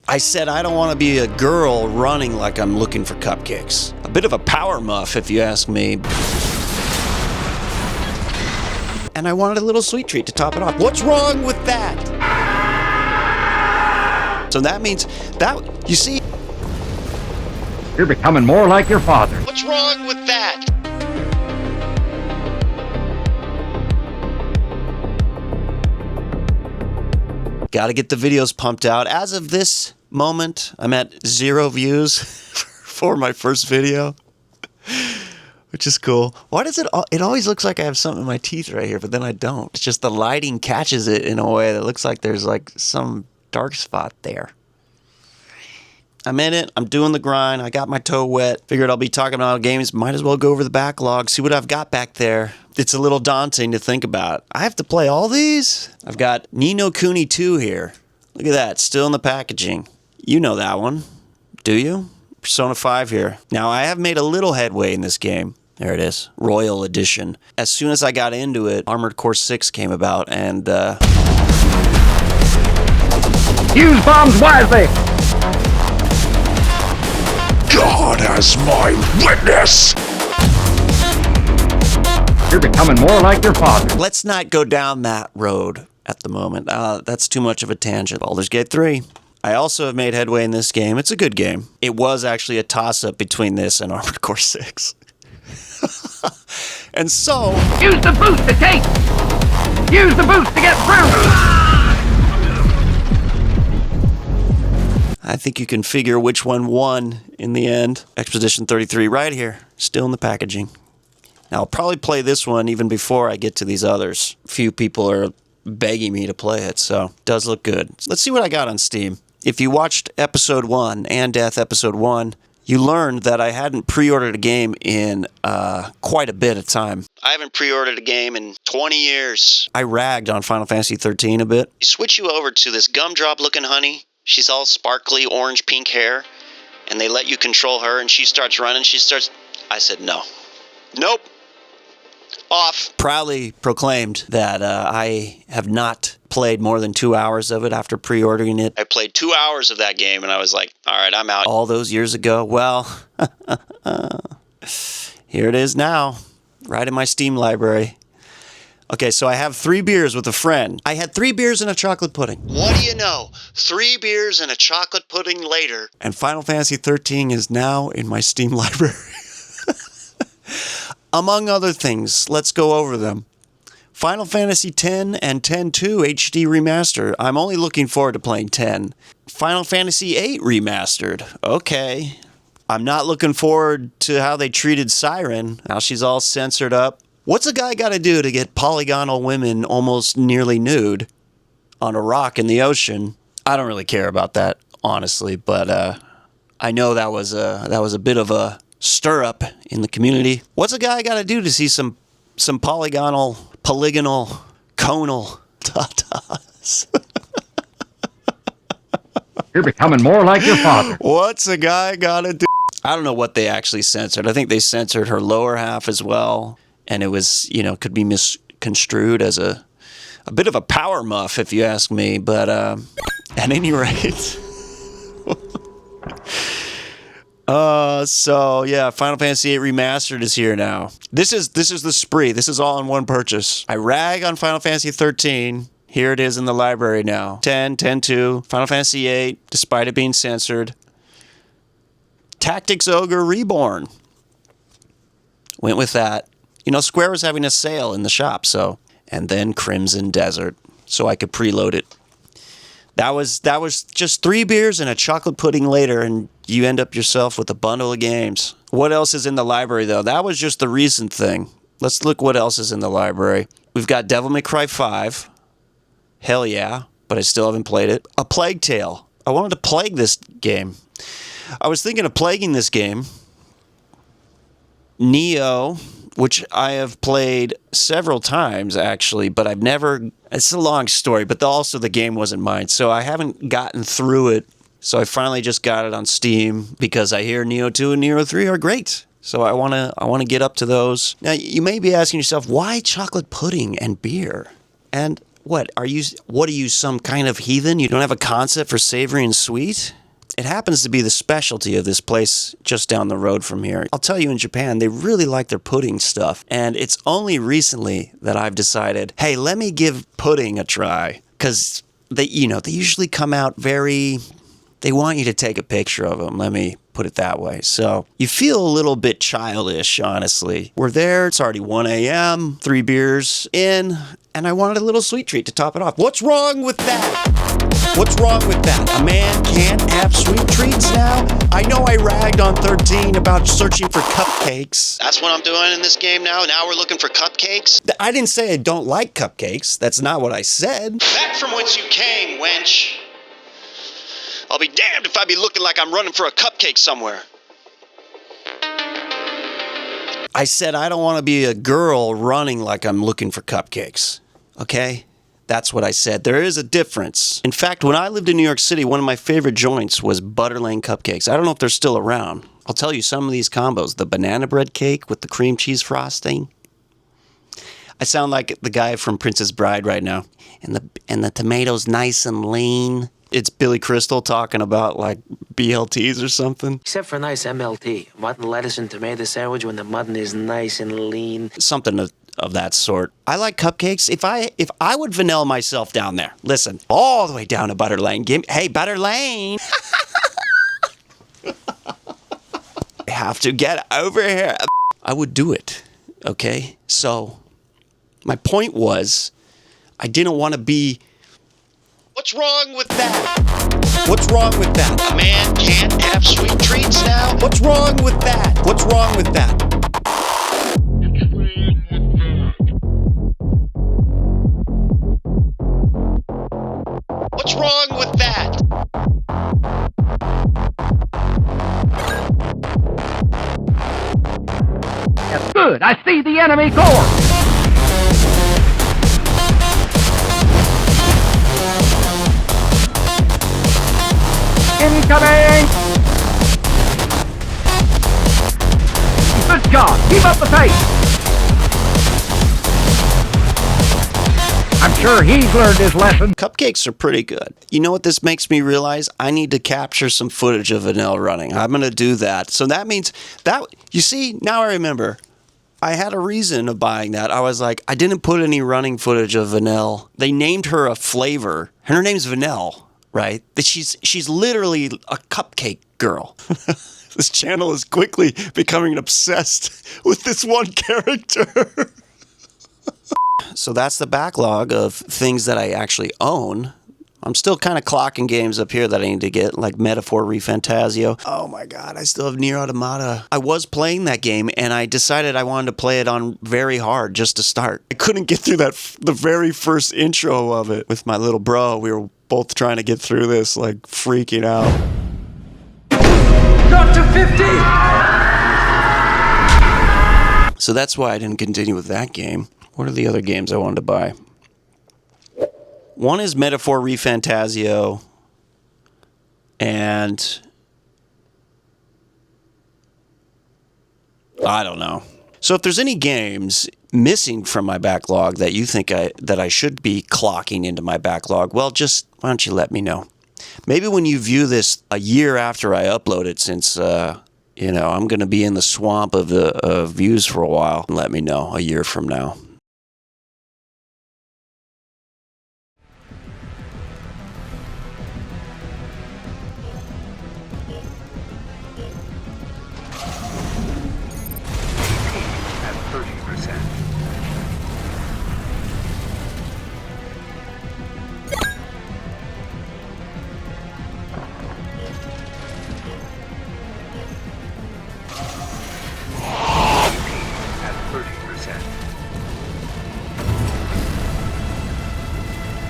I said I don't want to be a girl running like I'm looking for cupcakes. A bit of a power muff, if you ask me. And I wanted a little sweet treat to top it off. What's wrong with that? So that means that, you see... You're becoming more like your father. What's wrong with that? Gotta get the videos pumped out. As of this moment, I'm at 0 views for my first video, which is cool. Why does it always looks like I have something in my teeth right here, but then I don't. It's just the lighting catches it in a way that looks like there's like some dark spot there. I'm in it. I'm doing the grind. I got my toe wet. Figured I'll be talking about games. Might as well go over the backlog, see what I've got back there. It's a little daunting to think about. I have to play all these? I've got Ni no Kuni 2 here. Look at that. Still in the packaging. You know that one. Do you? Persona 5 here. Now, I have made a little headway in this game. There it is. Royal Edition. As soon as I got into it, Armored Core 6 came about, and, Use bombs wisely! God as my witness! You're becoming more like your father. let's not go down that road at the moment. That's too much of a tangent. Baldur's Gate 3. I also have made headway in this game. It's a good game. It was actually a toss-up between this and Armored Core 6. And so... Use the boost to take! Use the boost to get through! I think you can figure which one won in the end. Expedition 33 right here, still in the packaging. Now, I'll probably play this one even before I get to these others. A few people are begging me to play it, so it does look good. Let's see what I got on Steam. If you watched Episode 1, and Death Episode 1, you learned that I hadn't pre-ordered a game in quite a bit of time. I haven't pre-ordered a game in 20 years. I ragged on Final Fantasy 13 a bit. They switch you over to this gumdrop-looking honey. She's all sparkly orange-pink hair, and they let you control her, and she starts running. I said, no. Nope. Off. Proudly proclaimed that I have not played more than 2 hours of it after pre-ordering it. I played 2 hours of that game, and I was like, all right, I'm out. All those years ago, well, here it is now, right in my Steam library. Okay, so I have 3 beers with a friend. I had 3 beers and a chocolate pudding. What do you know? 3 beers and a chocolate pudding later. And Final Fantasy 13 is now in my Steam library. Among other things, let's go over them. Final Fantasy X and X-2 HD Remastered. I'm only looking forward to playing 10. Final Fantasy VIII Remastered. Okay. I'm not looking forward to how they treated Siren. Now she's all censored up. What's a guy got to do to get polygonal women almost nearly nude on a rock in the ocean? I don't really care about that, honestly, but I know that was a bit of a stir up in the community. What's a guy got to do to see some polygonal, conal tatas? You're becoming more like your father. What's a guy got to do? I don't know what they actually censored. I think they censored her lower half as well. And it was, could be misconstrued as a bit of a power muff, if you ask me. But at any rate, so yeah, Final Fantasy VIII Remastered is here now. This is the spree. This is all in one purchase. I rag on Final Fantasy 13. Here it is in the library now. 10, 10-2, Final Fantasy VIII, despite it being censored. Tactics Ogre Reborn. Went with that. Square was having a sale in the shop, so. And then Crimson Desert, so I could preload it. That was just 3 beers and a chocolate pudding later, and you end up yourself with a bundle of games. What else is in the library, though? That was just the recent thing. Let's look what else is in the library. We've got Devil May Cry 5. Hell yeah, but I still haven't played it. A Plague Tale. I wanted to plague this game. I was thinking of plaguing this game. Neo, which I have played several times, actually, but I've never... It's a long story, but also the game wasn't mine, so I haven't gotten through it. So I finally just got it on Steam because I hear Neo 2 and Neo 3 are great. So I want to get up to those. Now, you may be asking yourself, why chocolate pudding and beer? And what are you, some kind of heathen? You don't have a concept for savory and sweet? It happens to be the specialty of this place just down the road from here. I'll tell you, in Japan, they really like their pudding stuff. And it's only recently that I've decided, hey, let me give pudding a try. Because they usually come out they want you to take a picture of them. Let me put it that way. So you feel a little bit childish, honestly. We're there. It's already 1 a.m., 3 beers in, and I wanted a little sweet treat to top it off. What's wrong with that? What's wrong with that? A man can't have sweet treats now? I know I ragged on 13 about searching for cupcakes. That's what I'm doing in this game now. Now we're looking for cupcakes. I didn't say I don't like cupcakes. That's not what I said. Back from whence you came, wench. I'll be damned if I be looking like I'm running for a cupcake somewhere. I said I don't want to be a girl running like I'm looking for cupcakes. Okay? That's what I said. There is a difference. In fact, when I lived in New York City, one of my favorite joints was Butter Lane Cupcakes. I don't know if they're still around. I'll tell you some of these combos. The banana bread cake with the cream cheese frosting. I sound like the guy from Princess Bride right now. And the tomatoes nice and lean. It's Billy Crystal talking about, like, BLTs or something. Except for a nice MLT, mutton, lettuce, and tomato sandwich when the mutton is nice and lean. Something of that sort. I like cupcakes. If I would vanilla myself down there, listen, all the way down to Butter Lane. Hey, Butter Lane! I have to get over here. I would do it, okay? So, my point was, I didn't want to be... What's wrong with that? What's wrong with that? A man can't have sweet treats now? What's wrong with that? What's wrong with that? What's wrong with that? That's good. I see the enemy corps. Incoming! Good job. Keep up the pace. I'm sure he's learned his lesson. Cupcakes are pretty good. You know what this makes me realize? I need to capture some footage of Vanilla running. I'm going to do that. So that means that, you see, now I remember. I had a reason of buying that. I was like, I didn't put any running footage of Vanilla. They named her a flavor. And her name's Vanilla. Right? That she's literally a cupcake girl. This channel is quickly becoming obsessed with this one character. So that's the backlog of things that I actually own. I'm still kind of clocking games up here that I need to get, like Metaphor ReFantazio. Oh my god, I still have Nier Automata. I was playing that game, and I decided I wanted to play it on very hard just to start. I couldn't get through the very first intro of it with my little bro. We were both trying to get through this, like, freaking out. Got to 50! So that's why I didn't continue with that game. What are the other games I wanted to buy? One is Metaphor ReFantazio, and I don't know. So if there's any games missing from my backlog that you think that I should be clocking into my backlog, well, just why don't you let me know? Maybe when you view this a year after I upload it, since I'm going to be in the swamp of the views for a while, let me know a year from now.